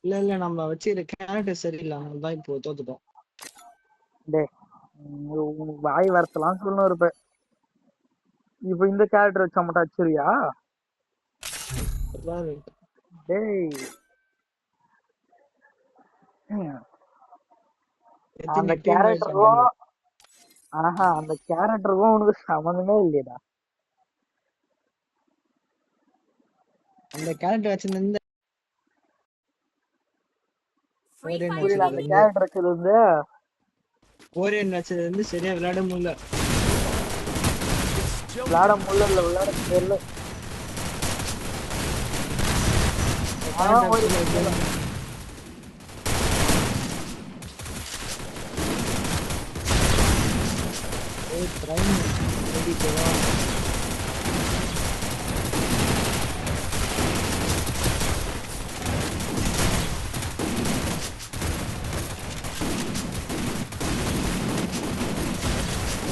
இல்ல இல்ல நம்ம வச்சிருக்க கேரக்டர் சரியில்லை, அதனாலதான் இப்போ தோத்துட்டோம். டே உனக்கு வாய் வரத்தலாம் சொல்லணும் இருப்ப. இப்ப இந்த கேரக்டர் வச்சா மட்டும் அடிச்சிருவியா? பாரு. டேய் அந்த டீம் கேரக்டருக்கும் அந்த கேரக்டருக்கும் உனக்கு சம்மந்தமே இல்லையடா. அந்த கேரக்டர் வச்சிருந்த புரியல, அந்த கேரக்டர் வச்சது வந்து ஓரியன் வச்சது வந்து சரியா விளையாட முடியல. விளையாட தெரியல.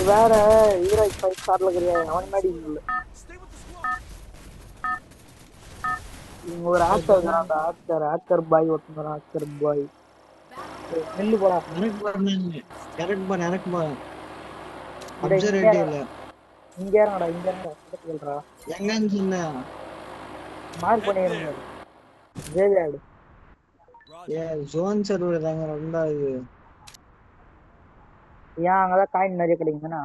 வேற ஹீரோயிக் 5 ஸ்டார்ல இருக்கிற அவன் மாதிரி இல்ல. இங்க ஒரு ஆக்டர் அந்த ஆக்டர் பாய் ஒருத்தர், ஆக்டர் பாய் நெல்லு போடா. எனக்கு இங்க இறங்கடா, இங்க இறங்கடா. எங்கன்னு சொன்ன மார்க் பண்ணிருங்க. ஜேவியாடு ஜோன் சர்வர் தாங்க ரெண்டாவது. ஏன் அங்கதான் காயின் நிறைய கிடைக்குதுண்ணா.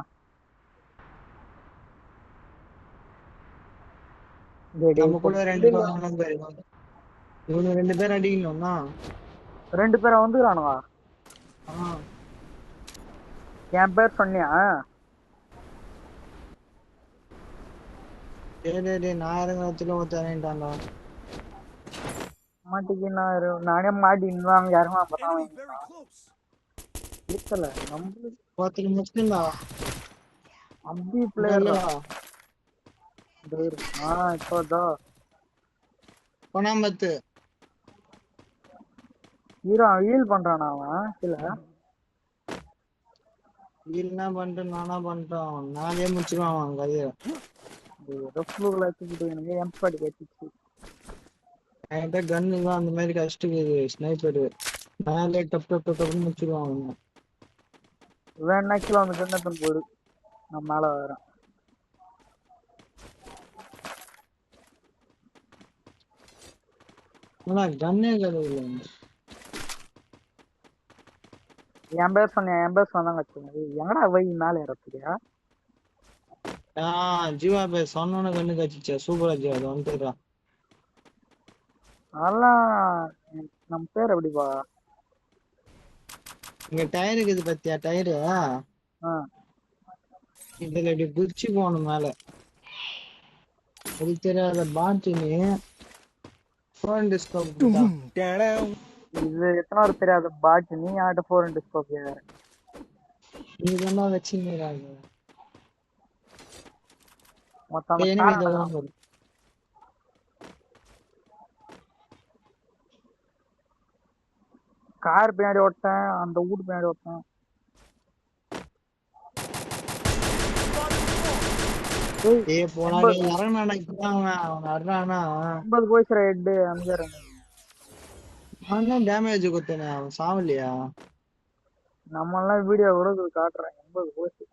நம்ம கூட ரெண்டு பேர் அடிக்கணும்னா 2 பேரை வந்துக்கிறானுவா. என் பேர் சொன்னியா? நான் இறங்குறதுல ஒருத்தரேன்டாண்டா. மாட்டிக்கினா நானே மாட்டின்னு அங்க இறங்கலாம் பார்த்தா இருக்கல. நம்மளுக்கு முஸ்லிம்டா அம்பி பிளேயரா. இப்போதான் பொனாம்பத்து ஹீரோ ஹீல் பண்றானா அவன்? இல்ல என்ன பண்றேன், நானா பண்றோம், நானே முடிச்சிருவான் அவன் கதையை. எனக்கு எம்பாடி கட்டிச்சு. என்கிட்ட கன்னு தான் அந்த மாதிரி கஷ்டக்குது. ஸ்னைப்பரு மேலே டப் டப் டப்னு முடிச்சிருவான் அவன். வேணா கிலோ அந்த கண்ணத்தன் போடு, நான் மேல வரேன். கண்ணே கிடையாது. என் பேர் சொன்னாங்க எங்கடா வை மேல ஏறத்துறியா? ஜீவா பேர் சொன்ன கண்ணு கச்சிச்சா. சூப்பரா ஜீவா, அது வந்துடுறா. அதெல்லாம் நம்ம பேர் எப்படிப்பா? இங்க டயர் இருக்குது பத்தியா? டயரு இதுல இப்படி குதிச்சு போகணும் மேல. அது தெரியாத பாட்டினு இது எத்தனை தெரியாத பாட்டு. நீ ஆட்ட 4 ஸ்கோப் இதெல்லாம் வச்சுக்கிறாங்க மொத்தம். கார் பின்னாடி ஓட்டேன், அந்த வீட்டு பின்னாடி ஓட்டேன். டேமேஜ் கொடுத்தேன், அவன் சாவலையா? நம்ம எல்லாம் வீடியோ கூட காட்டுறேன். 80 போச்சு.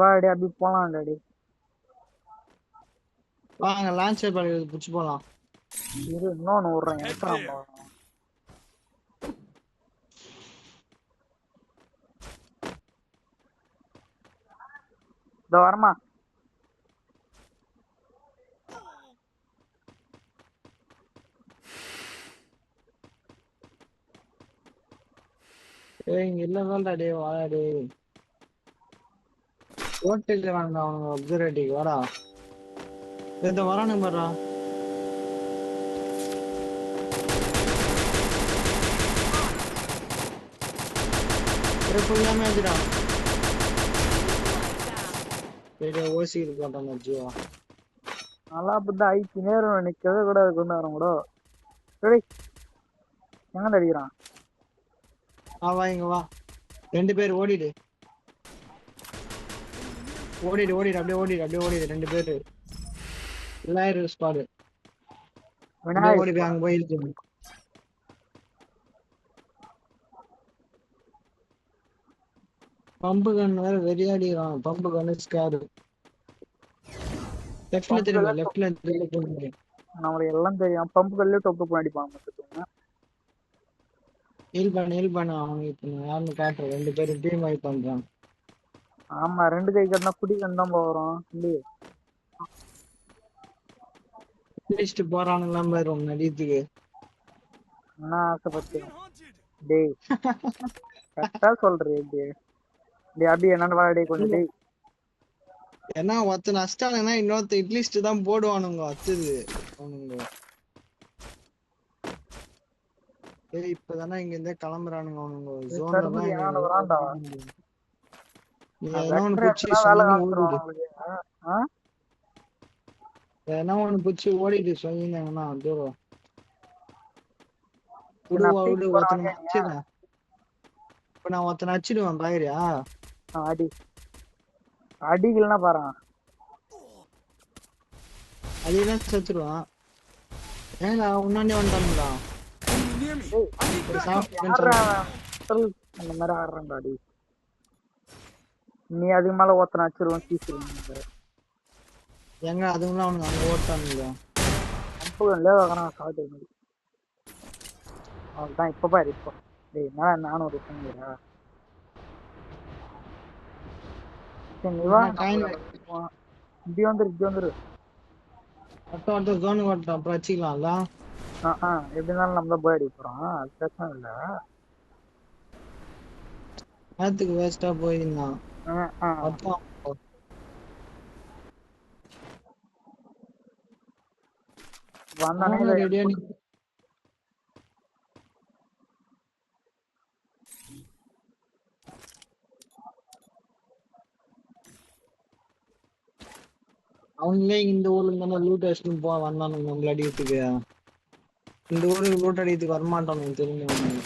வாடி அப்படி போலாம் டாடி. வாங்க லான்ச்சர் பண்ணி புடிச்சு போலாம். இன்னொன்னு விடுறேன். இந்த வரமா இங்க இல்லதான்டா டே, வாடா டே. ஹோட்டல்ல வாங்க அவங்க அப்சர்வேட்டிவ் வாடா. இந்த வரானு பாறா. ஃபுல்லாமே வந்துடா. டேய் ஓசிக்கு போட்டானே ஜீவா. நல்லா புத்தா ஐக்கு நேரம் நிக்கவே கூட கொண்டு வரோம் கூட. டேய் எங்க அடிக்கிறான்? வா இங்க வா. 2 பேர் ஓடிடு. ஓடிடு அப்படியே ஓடிடு 2 பேரு எல்லாரும் ஸ்குவாடு அப்படியே ஓடி போய் அங்க போய் இருக்கு பம்பு கன் வேற வெறியாடிறான் பம்பு கன் ஸ்கார் லெஃப்ட்ல திரும்ப லெஃப்ட்ல திரும்ப நம்மளுக்கு எல்லாம் தெரியும் பம்பு கல்லே டொப்பு அடிப்பாங்க பார்த்துக்கோங்க. ஹீல் பண்ண அவங்க இப்ப யாருன்னு காட்டுறேன் 2 பேரும் டீம் வைப் பண்றான் ஆமா 2 கை கட்டினா குடி கண் தான் போகிறோம் இல்லையே. லிஸ்ட் போறானுங்களாம் பாரு உங்க நடித்துக்கு என்ன ஆசைப்பட்டேன் டேய் கரெக்டா சொல்றேன் டேய் டேய் அப்படியே என்னன்னு வாடகை கொஞ்சம் டேய். ஏன்னா ஒருத்த நஷ்டானுங்கன்னா இன்னொருத்த இட்லிஸ்ட் தான் போடுவானுங்க அத்துது அவனுங்க ஏய் இப்பதானே இங்க இருந்தே கிளம்புறானுங்க அவனுங்க ஜோன்ல தான் கரும்பு ஏன் வரான்டா நீ எதனா ஒண்ணு புடிச்சு வேலை சொன்னி ஓடிடு காமிச்சிருவான். எதனா ஒண்ணு புடிச்சு ஓடிடு சொன்னீங்கன்னா தூரம் விடு நான் விடு பீக் ஒருத்தனை போறாங்க அடிச்சிடுறேன் இப்ப நான் ஒருத்தனை அடிச்சிடுவேன் பாக்குறியா அடி அடிக்கலன்னா பாரு அதேதான் செத்துருவான் ஏன்னா உன்னாண்டே வந்துட்டானுங்களா அந்த மாதிரி ஆடுறான்டா அடி. நீ அதுக்கு மேல ஒருத்தனை அடிச்சிருவான் கீசிருவான் எங்க அதுங்களும் அவனுங்க அங்க ஓட்டானுங்க காட்டு மாதிரி அவள்தான் இப்ப பாரு இப்போ டேய் என்ன நானும் ஒரு சொன்னீரா நீ வா இப்படி வந்துரு அடுத்த ஜோனுக்கு ஓட்டம் அப்புறம் வச்சுக்கலாம்ல எப்படி இருந்தாலும் நம்ம தான் போய் அடிக்க போறோம் அது பிரச்சனை இல்ல. நேரத்துக்கு வேஸ்டா போயிருந்தான் ரெடியா அவங்களே இந்த ஊர்ல இருந்தா லூட் அடிச்சுட்டு வந்தானுங்க நம்மள அடிக்கிறதுக்கு இந்த ஊருக்கு லூட் அடிக்கிறதுக்கு வரமாட்டானுங்க தெரிஞ்சவங்க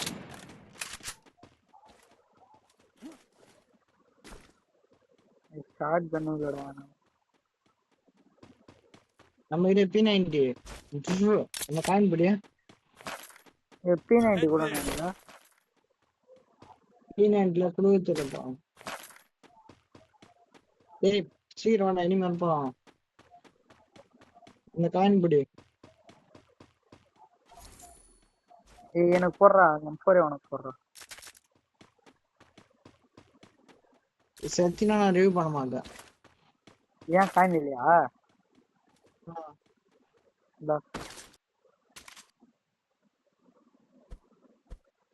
ஸ்டார்ட் பண்ணுங்கடா நம்ம கிட்ட P90 என்ன காயின் படி P90 கூட P90ல குடுத்துறப்பா ஏய் சீக்கிரம் நான் இனிமே அனுப்பலாம் இந்த காயின் படி எனக்கு போடுறா உனக்கு போடுறா செத்தினா நான் ரிவ்யூ பண்ண மாட்டேன் ஏன் காயின் இல்லையா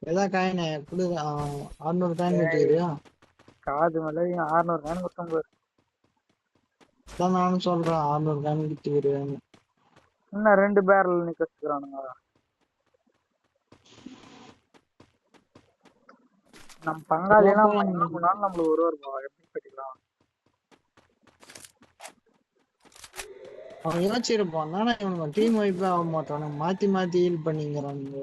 எதா காயின் குடு 600 காயின் வச்சுக்கிறியா காது மேல 600 காயின் கொடுத்தோம் தான் நானும் சொல்றேன் 600 காயின் வித்துக்கிறேன்னு இன்னும் 2 பேரல் நிக்க வச்சுக்கிறானுங்க நம்ம பங்காளிலாம் நம்மளுக்கு ஒருவா எப்படி கட்டிக்கலாம் அவன் யோசிச்சிருப்பான் தானே இவனுங்க டீம் வைப்பே ஆக மாட்டானுங்க மாத்தி ஹீல் பண்ணிங்கிறானுங்க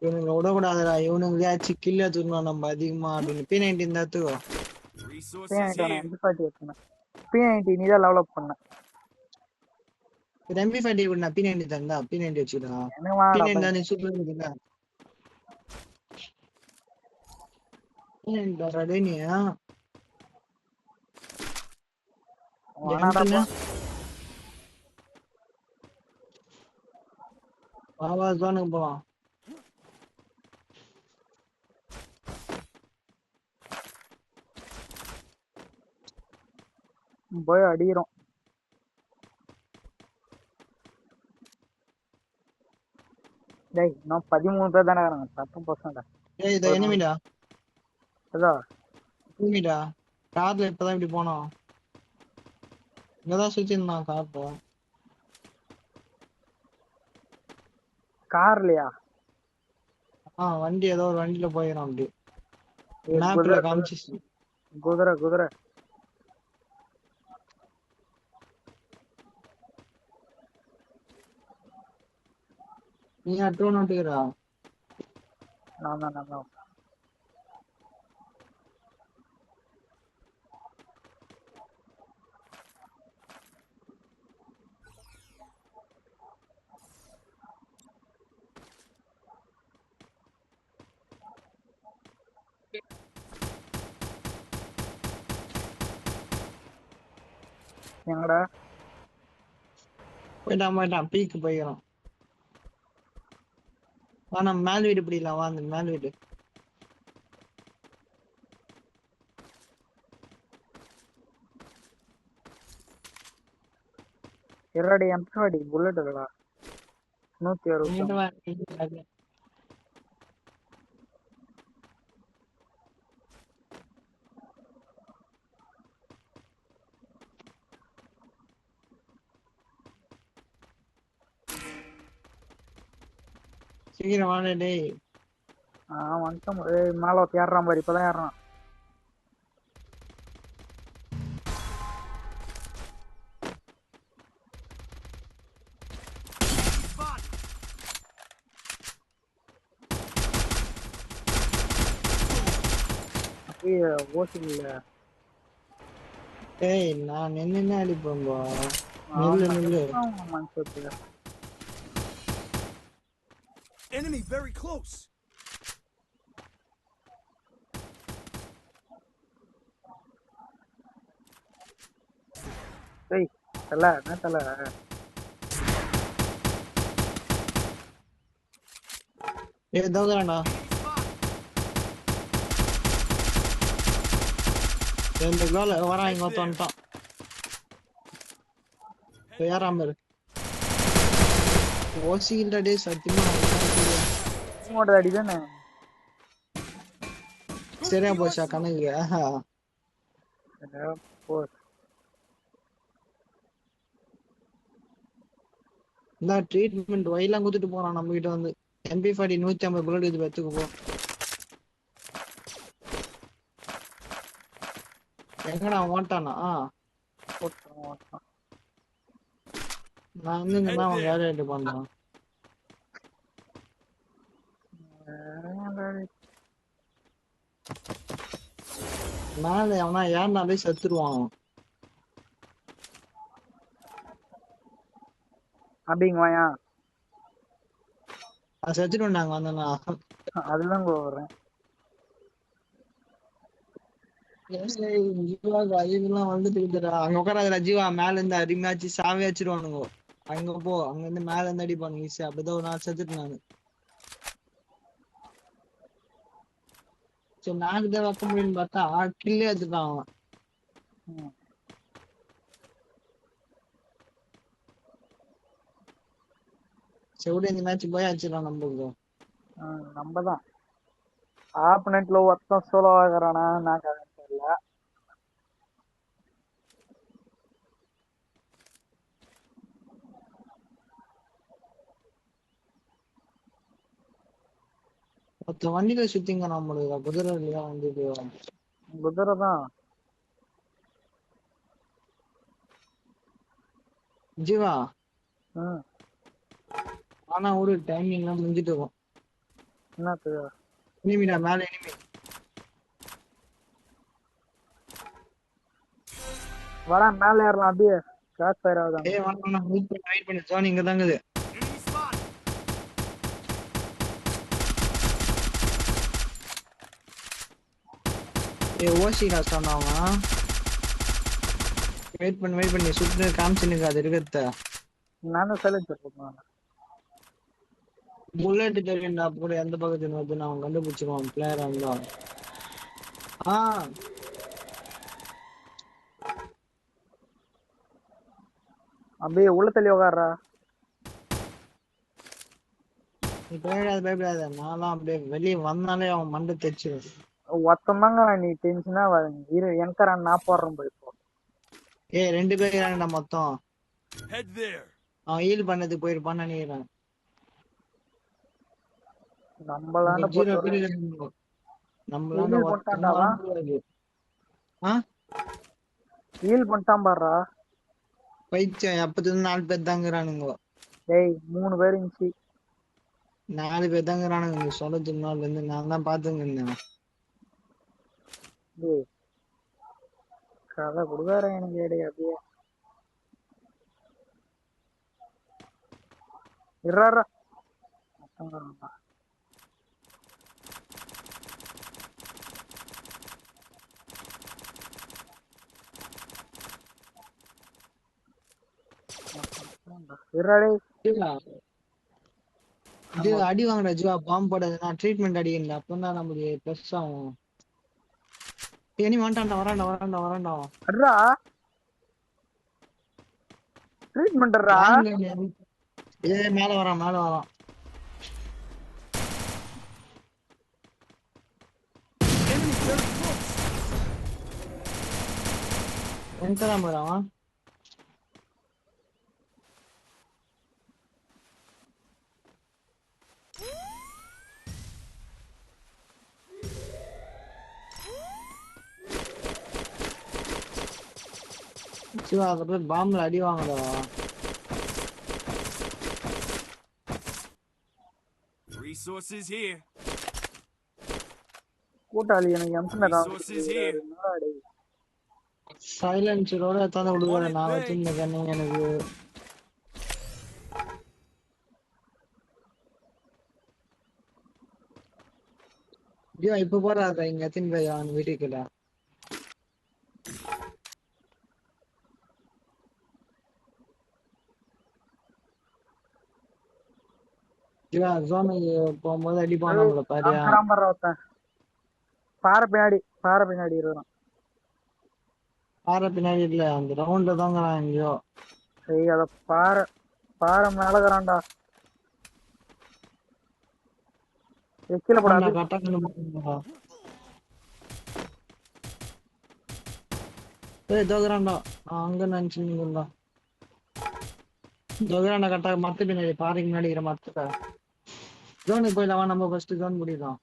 இவனுங்க விடக்கூடாதுடா இவனுங்களாச்சும் கில்ல தூரணும் நம்ம அதிகமா அப்படின்னு P90 இருந்தாத்துக்கோ P90 நீ தான் டெவலப் பண்ண MP5 கூட நான் P90 தந்தா P90 வச்சுக்கலாம் P90 தானே சூப்பர் இருக்குல்ல ரெடி நீ வா ஜோனுக்கு போலாம் போய் அடிக்கிறோம் டேய் நான் 13 பேர் தானே இருக்காங்க 10% ஏய் இது எனிமிடா அதா எனிமிடா கார்ல இப்பதான் இப்படி போனோம் இங்கதான் சுத்தி இருந்தான் கார்லயா வண்டி ஏதோ ஒரு வண்டியில போயிடும் அப்படி மேப்ல காமிச்சிச்சு குதிரை நீ ட்ரோன் ஓட்டுக்கிறா நான் எங்கடா? போயிட்டான் பீக்கு போயிடும். நம்ம மேல் வீடு பிடிக்கலாம், வா அந்த மேல் வீடு. இருடி எம்டி புல்லட் இல்லடா. 160. இங்கிட்டு வா, இங்கிட்டு வா. சீக்கிரம் வாடா டேய். வந்துட்டோம். மேல ஏறான் பாரு, இப்பதான் ஏறான். ஓசி இல்ல. ஏய் நான் நின்னு அடிப்பேன்பா. நில்லு. Enemy very close. ஏய் தல என்ன தல? ஏய் தோங்கறானடா. இந்த கோல வரான், இங்க வந்துட்டான். ஏறாம இரு. ஓசிகில்டா டேய், சத்தியமா உன்னோட அடி தானே. சரியா போச்சா கணக்கு? இந்த ட்ரீட்மெண்ட் வைலாம் குடுத்துட்டு போறான் நம்ம கிட்ட வந்து. MP40 150 புல்லட் இது வெச்சுக்கு போ. எங்கடா ஓட்டானா? நான் வந்து இங்க அவன் வேலை எடுத்து பண்றான். மேல அவனா ஏறினாலே செத்துருவான். அப்படிங்க வாயா. செத்துட்டு நாங்க வந்தோம்னா அதுதான் போறேன். இதெல்லாம் வந்துட்டு இருக்குடா. அங்க உட்காராதடா ஜீவா, மேல இருந்து அடிமையாச்சு சாவே வச்சிருவானுங்க. அங்க போ, அங்க இருந்து மேல இருந்து அடிப்பானுங்க ஈஸியா. அப்படிதான் ஒரு நாள் செத்துட்டு நானு. சரி நாக்கு தான் வைக்க முடியும்னு பார்த்தா கில்லே எடுத்துட்டான் அவன். செவிட இந்த மேட்ச் போய் அடிச்சிடலாம் நம்மளுக்கு. நம்மதான் ஆப்பனட்ல ஒருத்தன் சோலோ ஆகுறானா நான் தெரியல. ஒருத்த வண்டியில சுத்திங்க நம்மளுக்கு குதிரை இல்லையா வந்தது. குதிரை தான் ஜீவா. ம் ஆனா ஒரு டைமிங்லாம் முடிஞ்சிட்டு இருக்கும். என்னத்து இனிமிடா மேல இனிமி. வரா மேல ஏறலாம் அப்படியே கிராஸ் ஃபயர் ஆகுதாங்க. ஏய் வாங்க வெயிட் பண்ணு ஜோன் இங்க தான் இருக்குது. Enemy spot. ஏய் ஓசி காஸ்டானா அவன். வெயிட் பண்ணி சுட்டு காமிச்சுனுக்கு அது இருக்கிறத. நானும் சைலன்சர் போட்டுருவாங்க. புல்லட் தெரியும்டா கூட எந்த பக்கத்துல வந்து நான் கண்டுபிடிச்சிருவான் பிளேயர் இருந்தா. அப்படியே உள்ள தள்ளி உட்கார்றா. நீ பயப்படாத நான்லாம் அப்படியே வெளியே வந்தாலே அவன் மண்டை தைச்சிடும். ஒத்தந்தாங்க நீ டென்ஷனா இரு என்கரா நான் போடுறேன் போய் இப்போ. ஏய் 2 பேர் இருக்காங்கடா மொத்தம். Head there. அவன் ஹீல் பண்ணதுக்கு போயிருப்பான்னு நினைக்கிறேன். நம்மளாண்ட ஜீரோ போட்டு பேர் நம்மளாண்ட ஹீல் பண்ணிட்டான்டாவா. ஹீல் பண்ணிட்டான் பாடுறா. பைத்தியம் எப்பத்துல 4 பேர் தாங்கிறானுங்க. டேய் 3 பேர் இருந்துச்சு. 4 பேர் தாங்கிறானுங்க. நீ சொல்றதுக்கு நாள்ல இருந்து நான் தான் பாத்துங்க இருந்தேன். டேய் கதை கொடுக்கார எனக்கு ஏடே அப்படியே இறாரா. இருடா ஜீவா ஜீவா அடி வாங்குற ஜீவா பாம்பு போடாது நான் ட்ரீட்மெண்ட் அடிக்கிறேன் அப்பதான் நமக்கு ப்ளஸ் ஆகும். இனி வந்துட்டான்டா வரான்டா அட்ரா ட்ரீட்மெண்ட்ரா. மேல வரான் Enemy very close. எங்கதான் போறான் சிவா அத போய் பாம்புல அடி வாங்கடா. Resources here. கூட்டாளி எனக்கு எம்சன் Resources here. சைலன்சரோட எத்தாந்து விடுவேன் நான் வச்சிருந்தேன் நீங்க எனக்கு. ஜீவா இப்ப போறாத இங்க எத்தின் போய் அவன் வீட்டுக்குடா. ஜீவா ஜோனுக்கு போகும்போது அடிப்பான் நம்மள பாரியா. பாறை பின்னாடி இருக்கிறான். பாறை பின்னாடி இல்ல அந்த ரவுண்ட்ல தாங்க எங்கயோ. சரி அத பாறை மேலகிறான்டா. கீழே போடாது. தோகுறான்டா அங்க நினைச்சுங்களா தோகுறான்டா கரெக்டா மத்த பின்னாடி பாறைக்கு முன்னாடி இருக்கிற மத்த ஜோனுக்கு போயிடலாம். நம்ம ஃபர்ஸ்ட் ஜோன் முடியலாம்.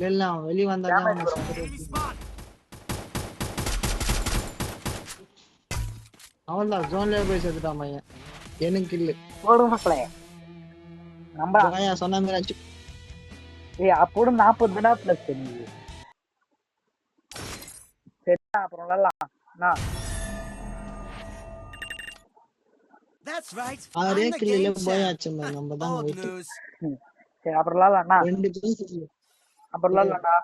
இல்ல வெளியே வந்தாதான் Enemy spot. அவன்தான் ஜோன்லயே போய் செத்துட்டான் பையன். எனக்கு இல்ல போடும் மக்களே நம்ம சொன்ன மாதிரி ஆச்சு. அப்போடு 40 தினா பிளஸ் தெரியுது. சரி அப்புறம் விளையாடலாம். That's right. Aarey I'm the கில்ல game போயாச்சு champ. நம்ம தான் Old வெயிட். news. சரி அப்புறம் விளையாடலாம். ரெண்டு பேரும் அப்புறம் விளையாடலாம்.